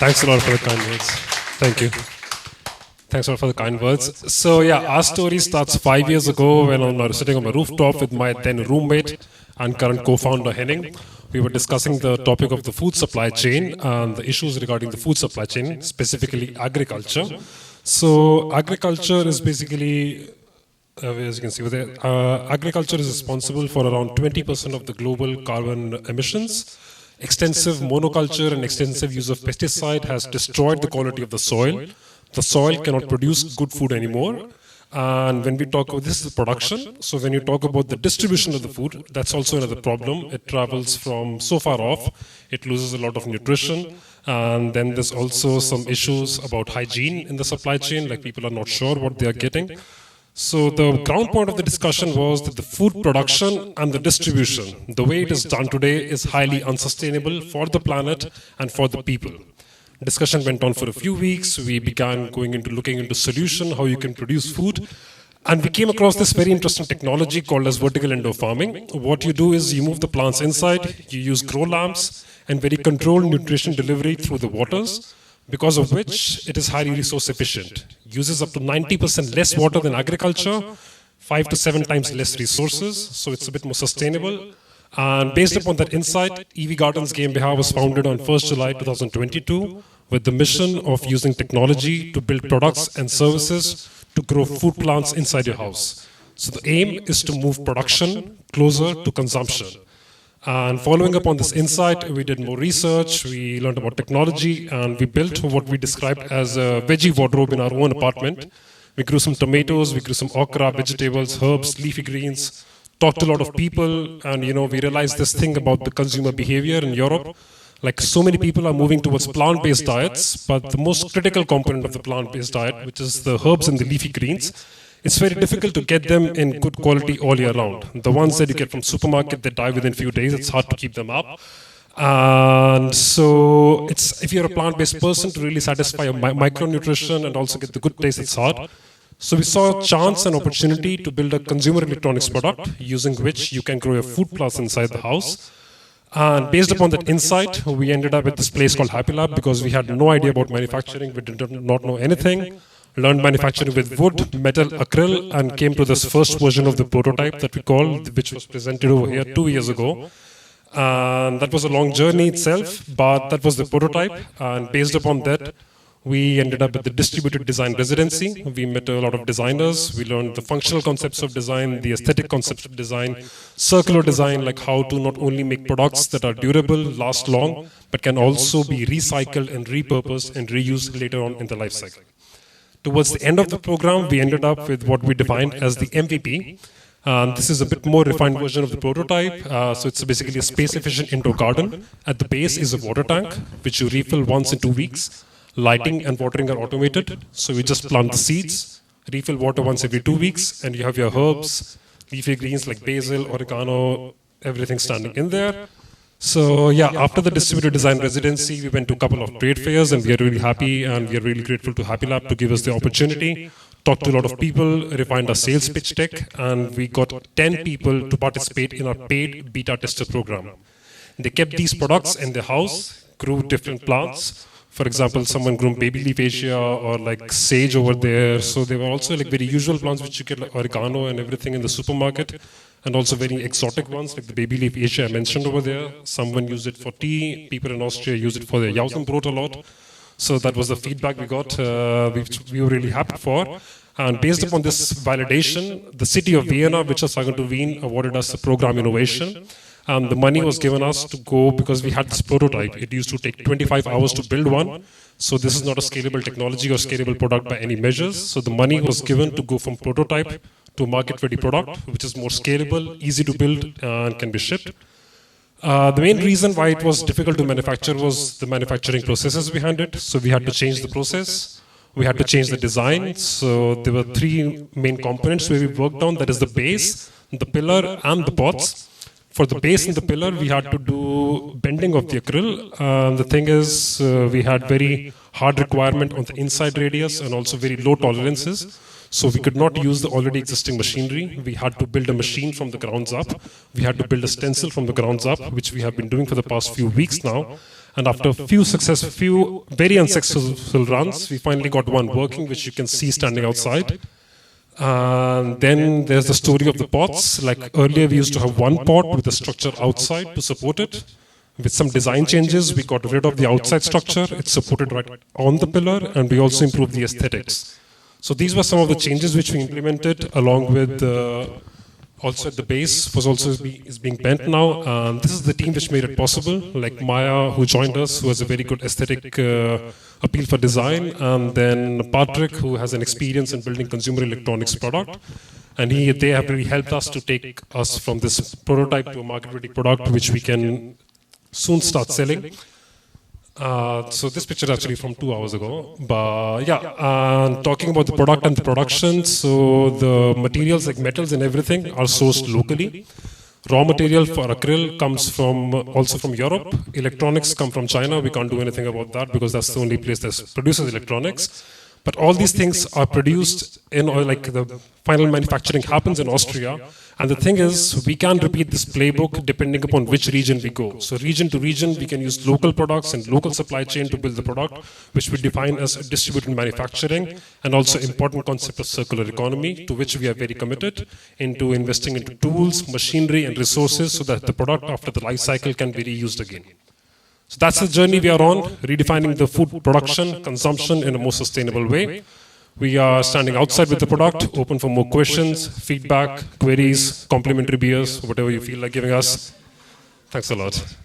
Thanks a lot for the kind words. Thank you. Thanks a lot for the kind words. So yeah, our story starts 5 years ago when I was sitting on my rooftop with my then roommate and current co-founder Henning. We were discussing the topic of the food supply chain and the issues regarding the food supply chain, specifically agriculture. So agriculture is basically, as you can see over there, agriculture is responsible for around 20% of the global carbon emissions. Extensive monoculture and extensive use of pesticide has destroyed the quality of the soil. The soil cannot produce good food anymore. And when we talk about this is production, so when you talk about the distribution of the food, that's also another problem. It travels from so far off, it loses a lot of nutrition. And then there's also some issues about hygiene in the supply chain, like people are not sure what they are getting. So the ground point of the discussion was that the food production and the distribution, the way it is done today, is highly unsustainable for the planet and for the people. Discussion went on for a few weeks. We began looking into solution, how you can produce food. And we came across this very interesting technology called as vertical indoor farming. What you do is you move the plants inside, you use grow lamps and very controlled nutrition delivery through the waters, because of which it is highly resource efficient. Uses up to 90% less water than agriculture, 5 to 7 times less resources, so it's a bit more sustainable. And based upon that insight, EV Gardens GmbH was founded on 1st July 2022 with the mission of using technology to build products and services to grow food plants inside your house. So the aim is to move production closer to consumption. And following up on this insight, we did more research, we learned about technology, and we built what we described as a veggie wardrobe in our own apartment. We grew some tomatoes, we grew some okra, vegetables, herbs, leafy greens, talked to a lot of people, and we realized this thing about the consumer behavior in Europe. Like so many people are moving towards plant-based diets, but the most critical component of the plant-based diet, which is the herbs and the leafy greens, it's very difficult to get them in good quality all year round. The ones that you get from supermarket, they die within a few days. It's hard to keep them up. And so if you're a plant-based person, to really satisfy your micronutrition and also get the good taste, it's hard. So we saw a chance and opportunity to build a consumer electronics product using which you can grow your food plants inside the house. And based upon that insight, we ended up at this place called Happylab because we had no idea about manufacturing. We did not know anything. Learned manufacturing with wood, metal, acryl, and came to this first version of the prototype that we called, which was presented over here 2 years ago. And that was a long journey itself, but that was the prototype. And based upon that, we ended up with the distributed design residency. We met a lot of designers. We learned the functional concepts of design, the aesthetic concepts of design, circular design, like how to not only make products that are durable, last long, but can also be recycled and repurposed and reused later on in the life cycle. Towards the end of the program, we ended up with what we defined as the MVP. This is a bit more refined version of the prototype. So it's basically a space-efficient indoor garden. At the base is a water tank, which you refill once in 2 weeks. Lighting and watering are automated. So we just plant the seeds, refill water once every 2 weeks, and you have your herbs, leafy greens like basil, oregano, everything standing in there. So yeah, after the distributed design residency, we went to a couple of trade fairs, and we are really happy, and we are really grateful to Happylab to give us the opportunity. Talked to a lot of people, refined our sales pitch deck, and we got 10 people to participate in our paid beta tester program. They kept these products in their house, grew different plants. For example, someone grew baby leaf Asia or like sage over there. So they were also like very usual plants which you get like oregano and everything in the supermarket, and also very exotic ones like the baby leaf Asia I mentioned over there. Someone used it for tea. People in Austria use it for their Jausenbrot a lot. So that was the feedback we got, which we were really happy for. And based upon this validation, the city of Vienna, which is second to Wien, awarded us a program innovation. The money was given us to go because we had this prototype. It used to take 25 hours to build one. So this is not a scalable technology or scalable product by any measures. So the money was given to go from prototype to market-ready product, which is more scalable, easy to build, and can be shipped. The main reason why it was difficult to manufacture was the manufacturing processes behind it. So we had to change the process. We had to change the design. So there were 3 main components where we worked on. That is the base, the pillar, and the pots. For the base and the pillar, we had to do bending of the acryl. The thing is, we had very hard requirement on the inside radius and also very low tolerances. So we could not use the already existing machinery. We had to build a machine from the grounds up. We had to build a stencil from the grounds up, which we have been doing for the past few weeks now. And after few very unsuccessful runs, we finally got one working, which you can see standing outside. And then there's the story of the pots. Like earlier, we used to have one pot with a structure outside to support it. With some design changes, we got rid of the outside structure. It's supported right on the pillar, and we also improved the aesthetics. So these were some of the changes which we implemented, along with also at the base is being bent now. And this is the team which made it possible, like Maya, who joined us, who has a very good aesthetic appeal for design, and then Patrick, who has an experience in building consumer electronics product. And they have really helped us to take us from this prototype to a market-ready product, which we can soon start selling. So this picture is actually from 2 hours ago. But yeah, talking about the product and the production, so the materials like metals and everything are sourced locally. Raw material for acrylic comes also from Europe. Electronics come from China. We can't do anything about that because that's the only place that produces electronics. But all these things are produced like the final manufacturing happens in Austria. And the thing is, we can repeat this playbook depending upon which region we go. So region to region, we can use local products and local supply chain to build the product, which we define as distributed manufacturing, and also important concept of circular economy, to which we are very committed into investing into tools, machinery, and resources so that the product after the life cycle can be reused again. So that's the journey we are on, redefining the food production, consumption in a more sustainable way. We are standing outside with the product, open for more questions, feedback, queries, complimentary beers, whatever you feel like giving us. Thanks a lot.